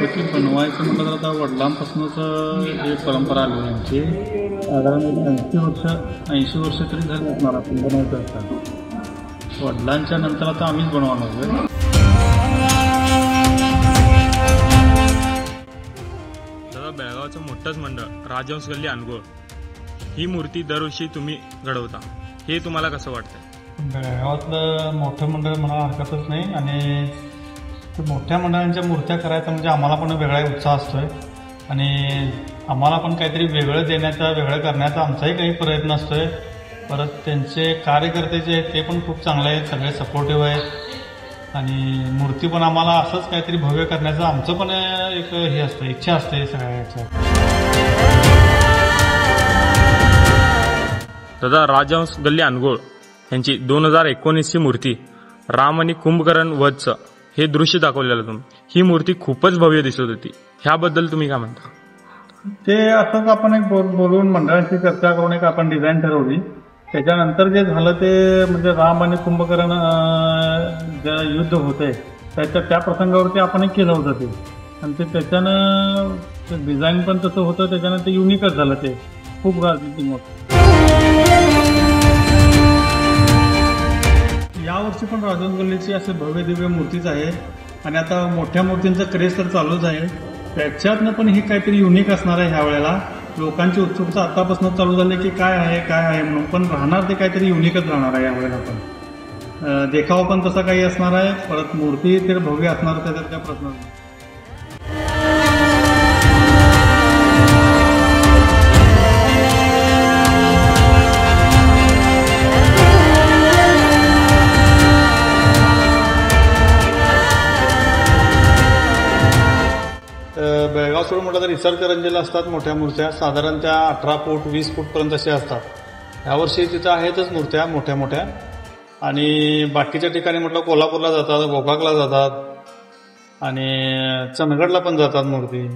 गणपती बनवायचं म्हटलं तर आता वडिलांपासूनच ही परंपरा आली आहे आमची. साधारण 80 वर्ष तरी झाली असणार आपण बनवत असतात. वडिलांच्या नंतर आता आम्हीच बनवणार आहे. दादा, बेळगावचं मोठंच मंडळ राजहंस गल्ली अनगोळ ही मूर्ती दरवर्षी तुम्ही घडवता, हे तुम्हाला कसं वाटतंय? बेळगावातलं मोठं मंडळ म्हणा हरकतच नाही. आणि मोठ्या मंडळांच्या मूर्त्या करायचा म्हणजे आम्हाला पण वेगळा उत्साह असतोय आणि आम्हाला पण काहीतरी वेगळं देण्याचा, वेगळं करण्याचा आमचाही काही प्रयत्न असतोय. परत त्यांचे कार्यकर्ते जे आहेत ते पण खूप चांगले आहेत, सगळे सपोर्टिव्ह आहेत आणि मूर्ती पण आम्हाला असंच काहीतरी भव्य करण्याचं आमचं पण एक हे असतं, इच्छा असते सगळ्या याच्यात. दादा, राजहंस गल्ली अनगोळ यांची 2019ची मूर्ती राम आणि कुंभकर्ण वधचं हे दृश्य दाखवलेलं तुम्ही, ही मूर्ती खूपच भव्य दिसत होती, ह्याबद्दल तुम्ही काय म्हणता? ते असंच आपण एक बोलून मंडळाची चर्चा करून एक आपण डिझाईन ठरवली. त्याच्यानंतर जे झालं ते म्हणजे राम आणि कुंभकर्ण जे युद्ध होते त्या प्रसंगावरती आपण एक केलं होतं ते. आणि ते त्याच्यानं डिझाईन पण तसं होतं, त्याच्यानं ते युनिकच झालं. ते खूप गाजली मग. यावर्षी पण राजहंस गल्लीची असे भव्य दिव्य मूर्तीच आहे आणि आता मोठ्या मूर्तींचा क्रेज तर चालूच आहे. त्याच्यातनं पण ही काहीतरी युनिक असणार आहे. ह्या वेळेला लोकांची उत्सुकता आतापासून चालू झाली की काय आहे म्हणून, पण राहणार ते काहीतरी युनिकच राहणार आहे. यावेळेला पण देखावा पण तसा काही असणार आहे. परत मूर्ती तर भव्य असणार, त्याच्यात काय प्रश्न नाही. बेळगाव सोडून म्हटलं तर इचलकरंजीला असतात मोठ्या मूर्त्या, साधारण त्या 18 फूट 20 फूटपर्यंत अशा असतात. यावर्षी तिथं आहेतच मूर्त्या मोठ्या मोठ्या. आणि बाकीच्या ठिकाणी म्हटलं कोल्हापूरला जातात, गोकाकला जातात आणि चंदगडला पण जातात मूर्ती.